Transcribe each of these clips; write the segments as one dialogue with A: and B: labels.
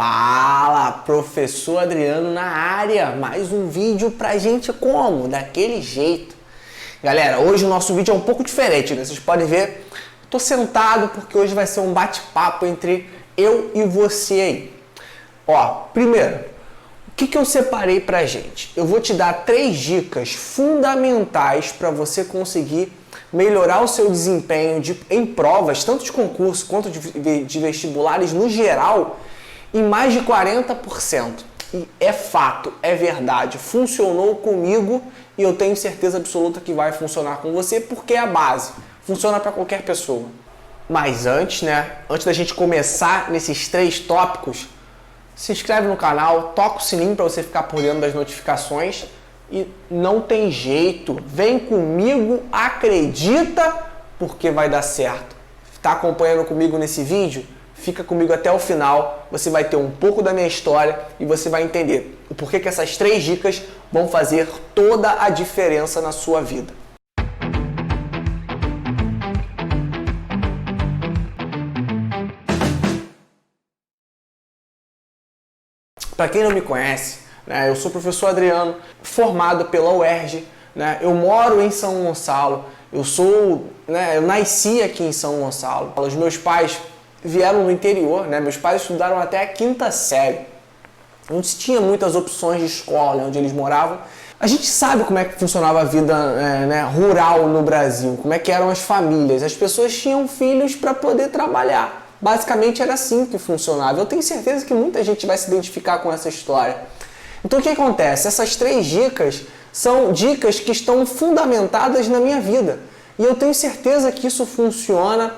A: Fala, professor Adriano na área, mais um vídeo pra gente como? Daquele jeito. Galera, hoje o nosso vídeo é um pouco diferente, né? Vocês podem ver, tô sentado porque hoje vai ser um bate-papo entre eu e você aí. Ó, primeiro, o que eu separei pra gente? Eu vou te dar 3 dicas fundamentais para você conseguir melhorar o seu desempenho em provas, tanto de concurso quanto de vestibulares no geral, em mais de 40%. E é fato, é verdade, funcionou comigo e eu tenho certeza absoluta que vai funcionar com você, porque é a base, funciona para qualquer pessoa. Mas antes da gente começar nesses 3 tópicos, se inscreve no canal, toca o sininho para você ficar por dentro das notificações e não tem jeito, vem comigo, acredita, porque vai dar certo. Está acompanhando comigo nesse vídeo? Fica comigo até o final, você vai ter um pouco da minha história e você vai entender o porquê que essas 3 dicas vão fazer toda a diferença na sua vida. Para quem não me conhece, eu sou o professor Adriano, formado pela UERJ, eu moro em São Gonçalo, eu nasci aqui em São Gonçalo. Os meus pais vieram do interior, meus pais estudaram até a 5ª série. Não se tinha muitas opções de escola onde eles moravam. A gente sabe como é que funcionava a vida rural no Brasil, como é que eram as famílias. As pessoas tinham filhos para poder trabalhar. Basicamente era assim que funcionava. Eu tenho certeza que muita gente vai se identificar com essa história. Então o que acontece? Essas 3 dicas são dicas que estão fundamentadas na minha vida. E eu tenho certeza que isso funciona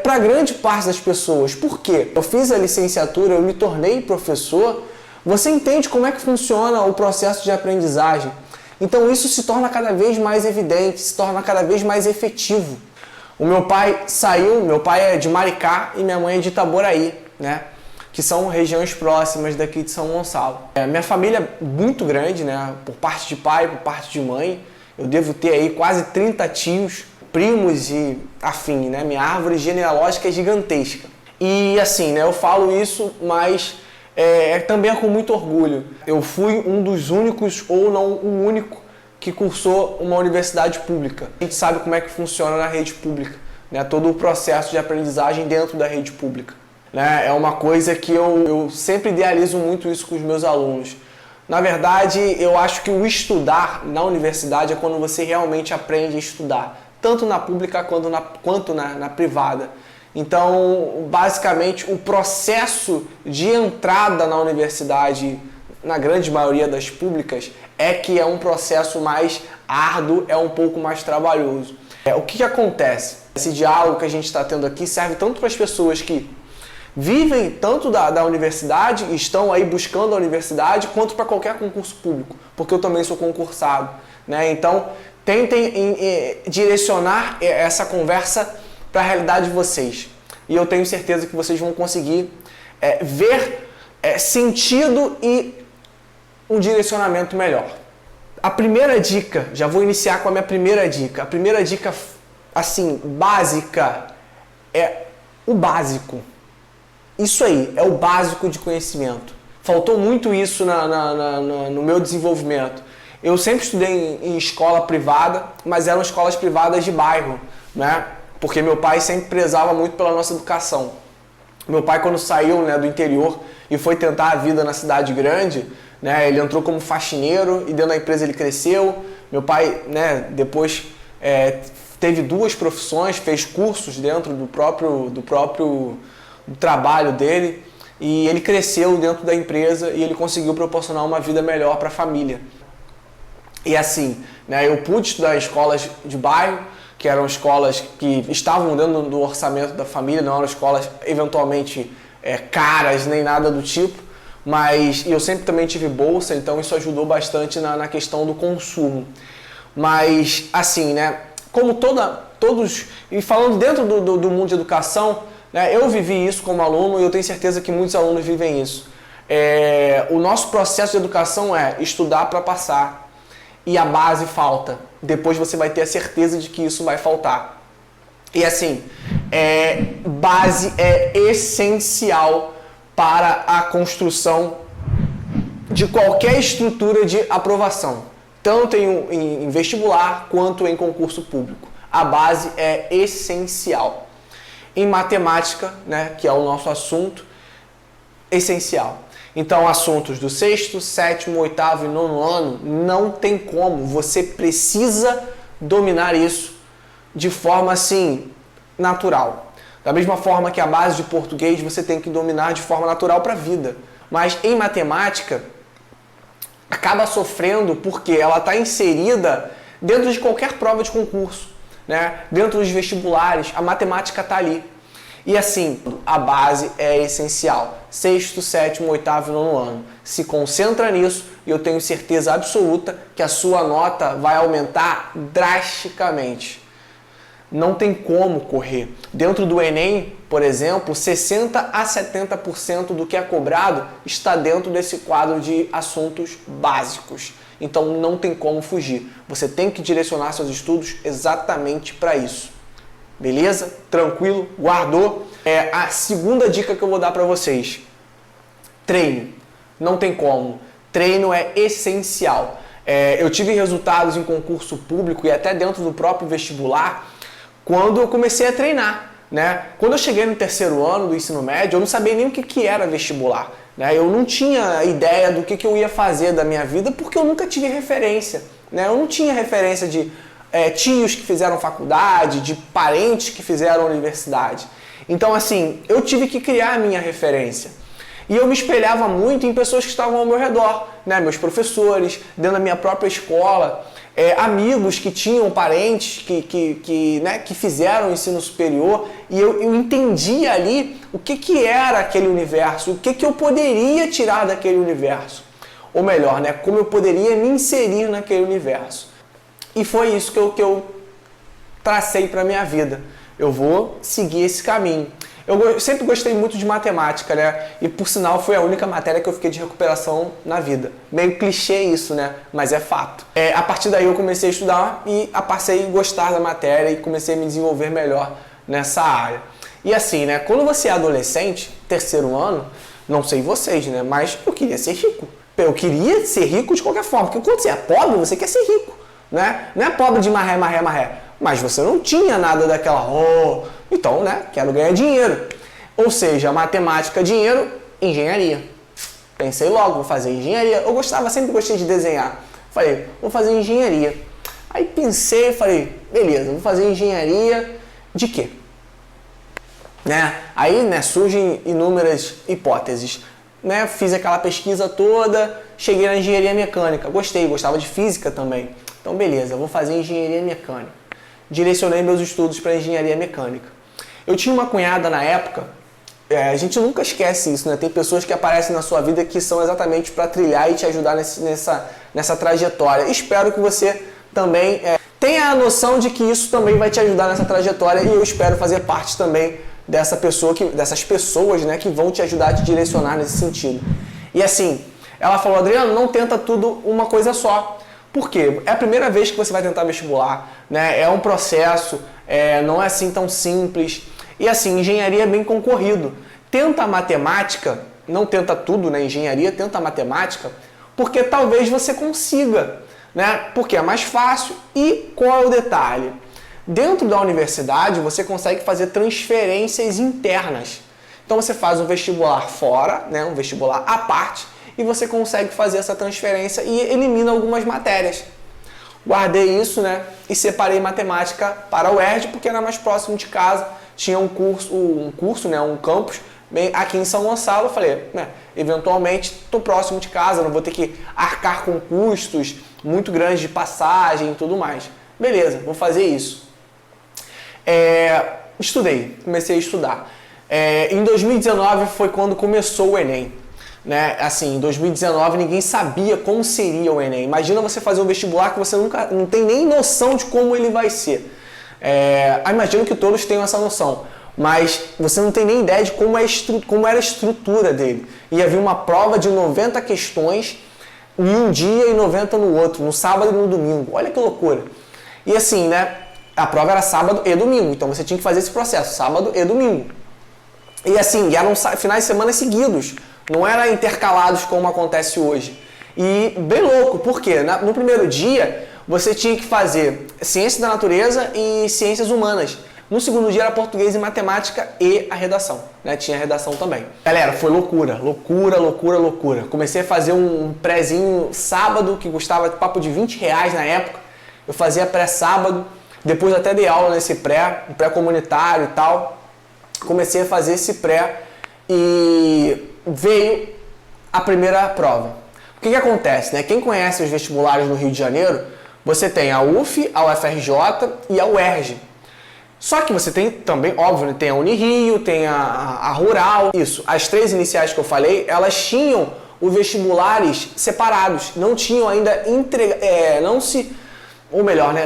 A: para grande parte das pessoas. Por quê? Eu fiz a licenciatura, eu me tornei professor, você entende como é que funciona o processo de aprendizagem. Então isso se torna cada vez mais evidente, se torna cada vez mais efetivo. O meu pai meu pai é de Maricá e minha mãe é de Itaboraí, que são regiões próximas daqui de São Gonçalo. Minha família é muito grande, por parte de pai, por parte de mãe. Eu devo ter aí quase 30 tios, primos e afim, Minha árvore genealógica é gigantesca. E assim, eu falo isso, mas também é com muito orgulho. Eu fui um dos únicos, ou não o único, que cursou uma universidade pública. A gente sabe como é que funciona na rede pública, todo o processo de aprendizagem dentro da rede pública. É uma coisa que eu sempre idealizo muito isso com os meus alunos. Na verdade, eu acho que o estudar na universidade é quando você realmente aprende a estudar, tanto na pública quanto na privada. Então, basicamente, o processo de entrada na universidade, na grande maioria das públicas, é que é um processo mais árduo, é um pouco mais trabalhoso. O que acontece? Esse diálogo que a gente está tendo aqui serve tanto para as pessoas que vivem tanto da universidade, estão aí buscando a universidade, quanto para qualquer concurso público, porque eu também sou concursado. Então, tentem direcionar essa conversa para a realidade de vocês. E eu tenho certeza que vocês vão conseguir ver sentido e um direcionamento melhor. A primeira dica, já vou iniciar com a minha primeira dica. A primeira dica, assim, básica, é o básico. Isso aí, é o básico de conhecimento. Faltou muito isso no meu desenvolvimento. Eu sempre estudei em escola privada, mas eram escolas privadas de bairro, Porque meu pai sempre prezava muito pela nossa educação. Meu pai, quando saiu do interior e foi tentar a vida na cidade grande, ele entrou como faxineiro e dentro da empresa ele cresceu. Meu pai, depois teve 2 profissões, fez cursos dentro do próprio trabalho dele e ele cresceu dentro da empresa e ele conseguiu proporcionar uma vida melhor para a família. E assim, eu pude estudar em escolas de bairro, que eram escolas que estavam dentro do orçamento da família, não eram escolas eventualmente caras nem nada do tipo, mas eu sempre também tive bolsa, então isso ajudou bastante na questão do consumo. Mas assim, como todos, e falando dentro do mundo de educação, eu vivi isso como aluno e eu tenho certeza que muitos alunos vivem isso. O nosso processo de educação é estudar para passar e a base falta. Depois você vai ter a certeza de que isso vai faltar. E assim, base é essencial para a construção de qualquer estrutura de aprovação, tanto em vestibular quanto em concurso público. A base é essencial. Em matemática, né, que é o nosso assunto, essencial. Então, assuntos do sexto, sétimo, oitavo e nono ano, não tem como. Você precisa dominar isso de forma, assim, natural. Da mesma forma que a base de português você tem que dominar de forma natural para a vida. Mas em matemática, acaba sofrendo porque ela está inserida dentro de qualquer prova de concurso, né? Dentro dos vestibulares, a matemática está ali. E assim, a base é essencial. Sexto, sétimo, oitavo e nono ano. Se concentra nisso e eu tenho certeza absoluta que a sua nota vai aumentar drasticamente. Não tem como correr. Dentro do Enem, por exemplo, 60% a 70% do que é cobrado está dentro desse quadro de assuntos básicos. Então não tem como fugir. Você tem que direcionar seus estudos exatamente para isso. Beleza? Tranquilo? Guardou? A segunda dica que eu vou dar para vocês. Treino. Não tem como. Treino é essencial. Eu tive resultados em concurso público e até dentro do próprio vestibular quando eu comecei a treinar, né? Quando eu cheguei no terceiro ano do ensino médio, eu não sabia nem o que era vestibular, né? Eu não tinha ideia do que eu ia fazer da minha vida porque eu nunca tive referência, né? Eu não tinha referência de tios que fizeram faculdade, de parentes que fizeram universidade. Então, assim, eu tive que criar a minha referência. E eu me espelhava muito em pessoas que estavam ao meu redor, né? Meus professores, dentro da minha própria escola, amigos que tinham parentes que fizeram ensino superior, e eu entendia ali o que era aquele universo, o que eu poderia tirar daquele universo. Ou melhor, né? Como eu poderia me inserir naquele universo. E foi isso que eu tracei para a minha vida. Eu vou seguir esse caminho. Eu sempre gostei muito de matemática, né? E por sinal foi a única matéria que eu fiquei de recuperação na vida. Meio clichê isso, né? Mas é fato. A partir daí eu comecei a estudar e passei a gostar da matéria e comecei a me desenvolver melhor nessa área. E assim, né? Quando você é adolescente, terceiro ano, não sei vocês, né? Mas eu queria ser rico. Eu queria ser rico de qualquer forma. Porque quando você é pobre, você quer ser rico, né? Não é pobre de marré, marré, marré. Mas você não tinha nada daquela... Então, né, quero ganhar dinheiro. Ou seja, matemática, dinheiro, engenharia. Pensei logo, vou fazer engenharia. Eu sempre gostei de desenhar. Falei, vou fazer engenharia. Aí pensei, falei, beleza, vou fazer engenharia de quê? Né? Aí, né, surgem inúmeras hipóteses. Né? Fiz aquela pesquisa toda, cheguei na engenharia mecânica. Gostava de física também. Então, beleza, vou fazer engenharia mecânica. Direcionei meus estudos para engenharia mecânica. Eu tinha uma cunhada na época, a gente nunca esquece isso, né? Tem pessoas que aparecem na sua vida que são exatamente para trilhar e te ajudar nessa trajetória. Espero que você também tenha a noção de que isso também vai te ajudar nessa trajetória e eu espero fazer parte também dessas pessoas, né, que vão te ajudar a te direcionar nesse sentido. E assim, ela falou, Adriano, não tenta tudo uma coisa só. Por quê? É a primeira vez que você vai tentar vestibular, né? É um processo, não é assim tão simples. E assim, engenharia é bem concorrido. Tenta a matemática, não tenta tudo na engenharia, tenta a matemática, porque talvez você consiga, né? Porque é mais fácil. E qual é o detalhe? Dentro da universidade, você consegue fazer transferências internas. Então você faz um vestibular fora, né? Um vestibular à parte, e você consegue fazer essa transferência e elimina algumas matérias. Guardei isso, né? E separei matemática para o UERJ porque era mais próximo de casa. Tinha um curso, né? Um campus bem aqui em São Gonçalo. Eu falei, né? Eventualmente estou próximo de casa, não vou ter que arcar com custos muito grandes de passagem e tudo mais. Beleza, vou fazer isso. Estudei, comecei a estudar. Em 2019 foi quando começou o Enem. Né? Assim, em 2019 ninguém sabia como seria o Enem. Imagina você fazer um vestibular que você não tem nem noção de como ele vai ser. Imagino que todos tenham essa noção, mas você não tem nem ideia de como era a estrutura dele. Ia vir uma prova de 90 questões em um dia e 90 no outro, no sábado e no domingo. Olha que loucura. E assim, né? A prova era sábado e domingo, então você tinha que fazer esse processo, sábado e domingo. E assim, eram finais de semana seguidos, não era intercalados como acontece hoje. E bem louco, por quê? No primeiro dia, você tinha que fazer ciência da natureza e ciências humanas. No segundo dia era português e matemática e a redação, né? Tinha a redação também. Galera, foi loucura, loucura, loucura, loucura. Comecei a fazer um prézinho sábado, que custava papo de R$20 na época. Eu fazia pré-sábado, depois até dei aula nesse pré-comunitário e tal. Comecei a fazer esse pré e veio a primeira prova. O que acontece, né? Quem conhece os vestibulares no Rio de Janeiro, você tem a UF, a UFRJ e a UERJ. Só que você tem também, óbvio, né? Tem a Unirio, tem a Rural. Isso, as três iniciais que eu falei, elas tinham os vestibulares separados. Não tinham ainda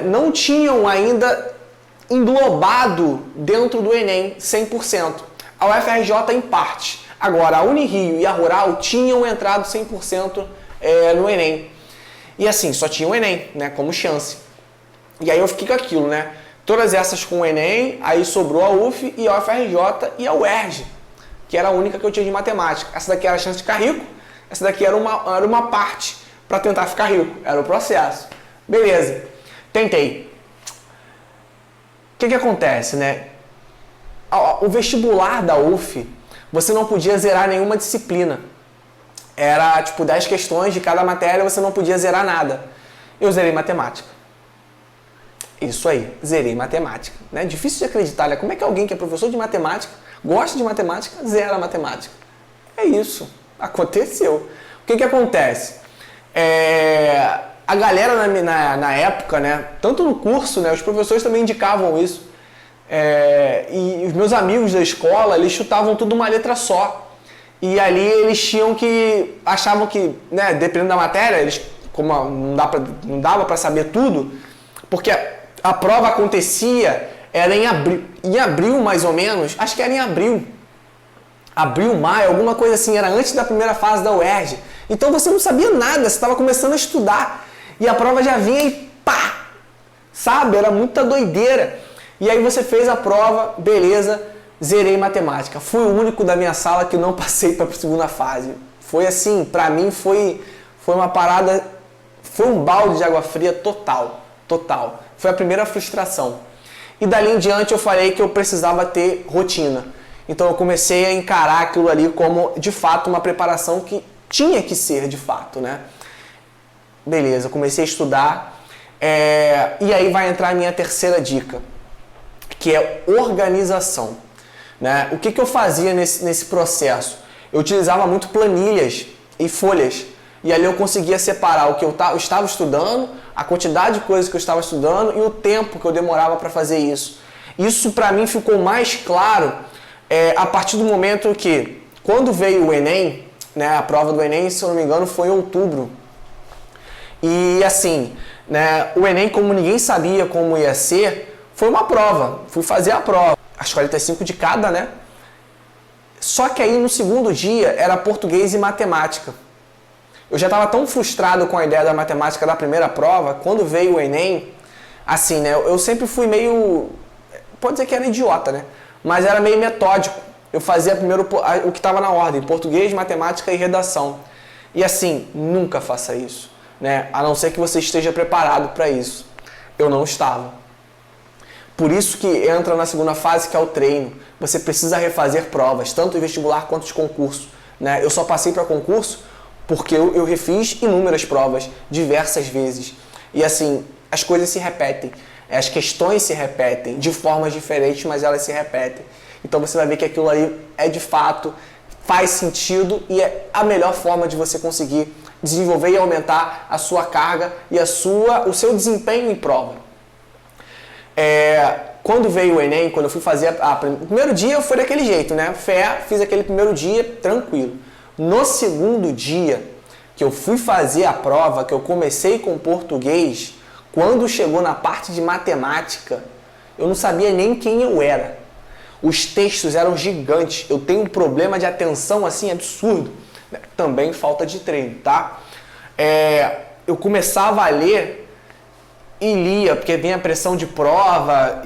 A: não tinham ainda englobado dentro do Enem 100%. A UFRJ em parte. Agora, a Unirio e a Rural tinham entrado 100% no Enem. E assim, só tinha o Enem, né, como chance. E aí eu fiquei com aquilo, né? Todas essas com o Enem, aí sobrou a UF e a UFRJ e a UERJ, que era a única que eu tinha de matemática. Essa daqui era a chance de ficar rico, essa daqui era uma parte para tentar ficar rico, era o processo. Beleza, tentei. O que acontece, né? O vestibular da UF, você não podia zerar nenhuma disciplina. Era tipo 10 questões de cada matéria, você não podia zerar nada. Eu zerei matemática. Isso aí, zerei matemática. Né? Difícil de acreditar, né? Como é que alguém que é professor de matemática, gosta de matemática, zera matemática? É isso, aconteceu. O que acontece? A galera na época, né, tanto no curso, né, os professores também indicavam isso. E os meus amigos da escola, eles chutavam tudo uma letra só. E ali eles achavam que, né, dependendo da matéria, como não dava para saber tudo, porque a prova acontecia, era em abril mais ou menos, acho que era em abril, maio, alguma coisa assim, era antes da primeira fase da UERJ. Então você não sabia nada, você estava começando a estudar e a prova já vinha e pá, sabe? Era muita doideira. E aí você fez a prova, beleza, zerei matemática. Fui o único da minha sala que não passei para a segunda fase. Foi assim, pra mim foi uma parada, foi um balde de água fria total. Foi a primeira frustração. E dali em diante eu falei que eu precisava ter rotina. Então eu comecei a encarar aquilo ali como, de fato, uma preparação que tinha que ser, de fato, né? Beleza, comecei a estudar. E aí vai entrar a minha terceira dica, que é organização. Né? O que eu fazia nesse processo? Eu utilizava muito planilhas e folhas. E ali eu conseguia separar o que eu estava estudando, a quantidade de coisas que eu estava estudando e o tempo que eu demorava para fazer isso. Isso para mim ficou mais claro a partir do momento que, quando veio o Enem, né, a prova do Enem, se eu não me engano, foi em outubro. E assim, né, o Enem, como ninguém sabia como ia ser, foi uma prova. Fui fazer a prova. As 45 de cada, né? Só que aí no segundo dia era português e matemática. Eu já estava tão frustrado com a ideia da matemática da primeira prova, quando veio o Enem, assim, né? Eu sempre fui meio, pode dizer que era idiota, né? Mas era meio metódico. Eu fazia primeiro o que estava na ordem, português, matemática e redação. E assim, nunca faça isso, né? A não ser que você esteja preparado para isso. Eu não estava. Por isso que entra na segunda fase, que é o treino. Você precisa refazer provas, tanto de vestibular quanto de concurso, né? Eu só passei para concurso porque eu refiz inúmeras provas, diversas vezes. E assim, as coisas se repetem. As questões se repetem de formas diferentes, mas elas se repetem. Então você vai ver que aquilo ali de fato, faz sentido e é a melhor forma de você conseguir desenvolver e aumentar a sua carga e o seu desempenho em prova. Quando veio o Enem, quando eu fui fazer o primeiro dia foi daquele jeito, né? Fiz aquele primeiro dia tranquilo. No segundo dia que eu fui fazer a prova, que eu comecei com português, quando chegou na parte de matemática, eu não sabia nem quem eu era. Os textos eram gigantes. Eu tenho um problema de atenção assim absurdo. Também falta de treino, tá? Eu começava a ler e lia, porque vinha a pressão de prova.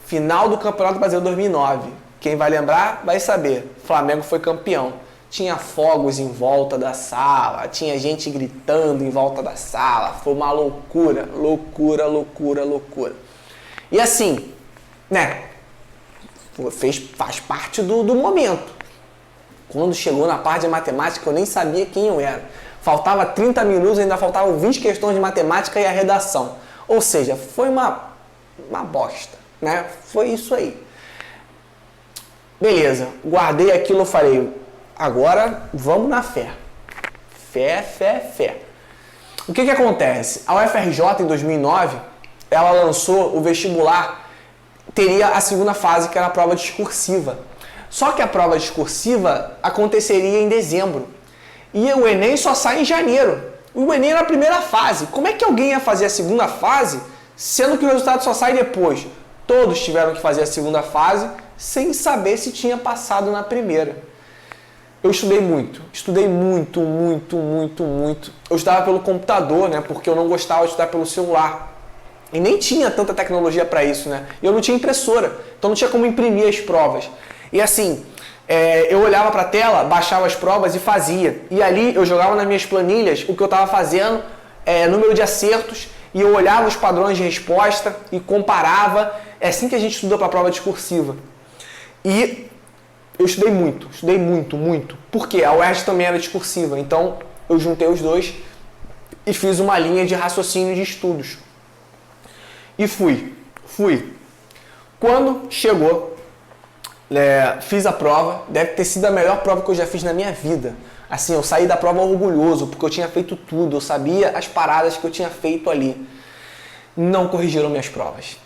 A: Final do Campeonato Brasileiro 2009. Quem vai lembrar vai saber. O Flamengo foi campeão. Tinha fogos em volta da sala, tinha gente gritando em volta da sala. Foi uma loucura, loucura, loucura, loucura. E assim, né? Faz parte do momento. Quando chegou na parte de matemática, eu nem sabia quem eu era. Faltava 30 minutos, ainda faltavam 20 questões de matemática e a redação. Ou seja, foi uma bosta, né? Foi isso aí. Beleza, guardei aquilo, eu falei, agora vamos na fé. Fé, fé, fé. O que acontece? A UFRJ, em 2009, ela lançou o vestibular, teria a segunda fase, que era a prova discursiva. Só que a prova discursiva aconteceria em dezembro. E o Enem só sai em janeiro. O Enem era a primeira fase. Como é que alguém ia fazer a segunda fase, sendo que o resultado só sai depois? Todos tiveram que fazer a segunda fase, sem saber se tinha passado na primeira. Eu estudei muito, muito. Eu estudava pelo computador, né? Porque eu não gostava de estudar pelo celular. E nem tinha tanta tecnologia para isso, né? E eu não tinha impressora, então não tinha como imprimir as provas. E assim, eu olhava para a tela, baixava as provas e fazia. E ali eu jogava nas minhas planilhas o que eu estava fazendo, número de acertos, e eu olhava os padrões de resposta e comparava. É assim que a gente estuda para a prova discursiva. E eu estudei muito. Porque a UERJ também era discursiva. Então eu juntei os dois e fiz uma linha de raciocínio de estudos. E fui. Quando chegou, fiz a prova, deve ter sido a melhor prova que eu já fiz na minha vida. Assim, eu saí da prova orgulhoso, porque eu tinha feito tudo, eu sabia as paradas que eu tinha feito ali. Não corrigiram minhas provas.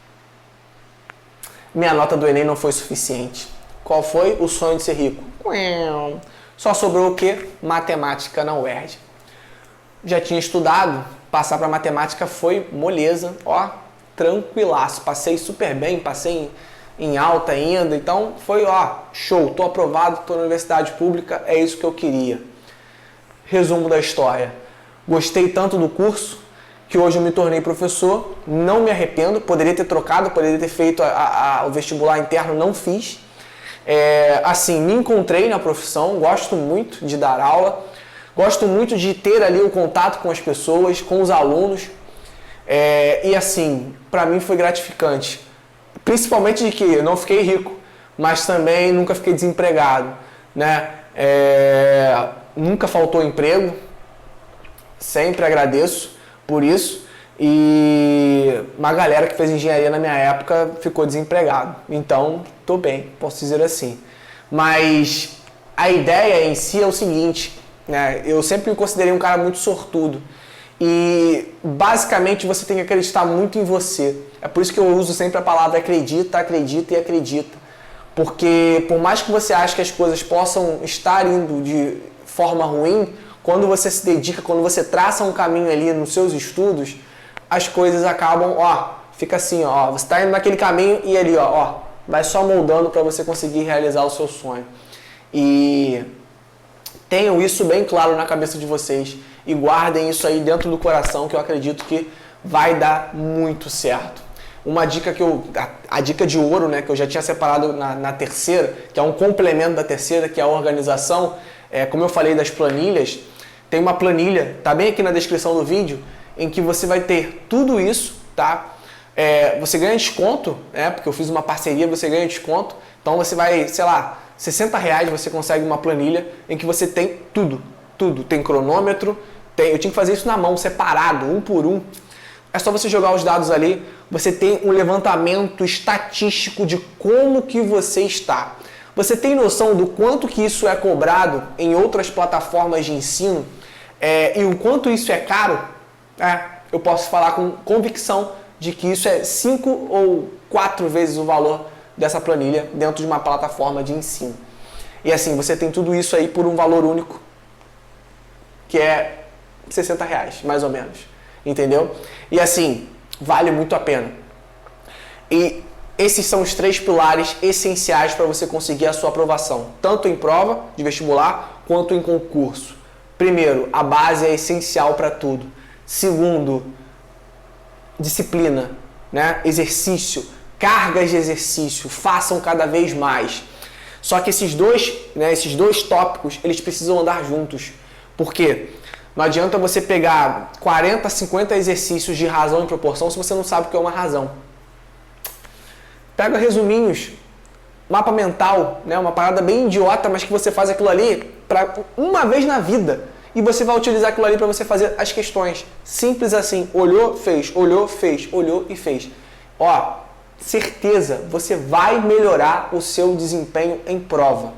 A: Minha nota do Enem não foi suficiente. Qual foi? O sonho de ser rico. Só sobrou o quê? Matemática na UERJ. Já tinha estudado, passar para matemática foi moleza, tranquilaço. Passei super bem, passei em alta ainda, então foi, show, tô aprovado, tô na universidade pública, é isso que eu queria. Resumo da história. Gostei tanto do curso que hoje eu me tornei professor, não me arrependo, poderia ter trocado, poderia ter feito o vestibular interno, não fiz. Assim, me encontrei na profissão, gosto muito de dar aula, gosto muito de ter ali o contato com as pessoas, com os alunos, e assim, para mim foi gratificante. Principalmente de que eu não fiquei rico, mas também nunca fiquei desempregado, né? Nunca faltou emprego, sempre agradeço por isso. E uma galera que fez engenharia na minha época ficou desempregado. Então, tô bem, posso dizer assim. Mas a ideia em si é o seguinte, né? Eu sempre me considerei um cara muito sortudo. E basicamente você tem que acreditar muito em você. É por isso que eu uso sempre a palavra acredita, acredita e acredita. Porque por mais que você ache que as coisas possam estar indo de forma ruim, quando você se dedica, quando você traça um caminho ali nos seus estudos, as coisas acabam, fica assim, você está indo naquele caminho e ali, vai só moldando para você conseguir realizar o seu sonho. E tenham isso bem claro na cabeça de vocês e guardem isso aí dentro do coração, que eu acredito que vai dar muito certo. Uma dica a dica de ouro, né, que eu já tinha separado na terceira, que é um complemento da terceira, que é a organização, como eu falei das planilhas, tem uma planilha, tá bem aqui na descrição do vídeo, em que você vai ter tudo isso, tá? Você ganha desconto, porque eu fiz uma parceria, você ganha desconto, então você vai, sei lá, R$60 você consegue uma planilha em que você tem tudo, tem cronômetro, eu tinha que fazer isso na mão, separado, um por um. É só você jogar os dados ali, você tem um levantamento estatístico de como que você está. Você tem noção do quanto que isso é cobrado em outras plataformas de ensino e o quanto isso é caro? Eu posso falar com convicção de que isso é 5 ou 4 vezes o valor dessa planilha dentro de uma plataforma de ensino. E assim, você tem tudo isso aí por um valor único, que é R$60, mais ou menos. Entendeu? E assim, vale muito a pena. E esses são os 3 pilares essenciais para você conseguir a sua aprovação, tanto em prova de vestibular quanto em concurso. Primeiro, a base é essencial para tudo. Segundo, disciplina, né? Exercício, cargas de exercício, façam cada vez mais. Só que esses dois tópicos, eles precisam andar juntos. Por quê? Não adianta você pegar 40, 50 exercícios de razão e proporção se você não sabe o que é uma razão. Pega resuminhos, mapa mental, né? Uma parada bem idiota, mas que você faz aquilo ali para uma vez na vida. E você vai utilizar aquilo ali para você fazer as questões. Simples assim. Olhou, fez. Olhou, fez. Olhou e fez. Ó, certeza, você vai melhorar o seu desempenho em prova.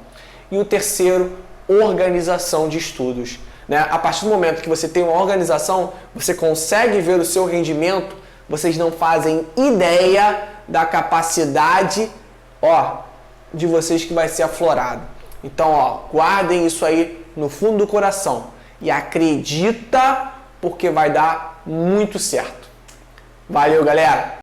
A: E o terceiro, organização de estudos. Né? A partir do momento que você tem uma organização, você consegue ver o seu rendimento, vocês não fazem ideia da capacidade, de vocês que vai ser aflorado. Então, guardem isso aí no fundo do coração e acredita, porque vai dar muito certo. Valeu, galera!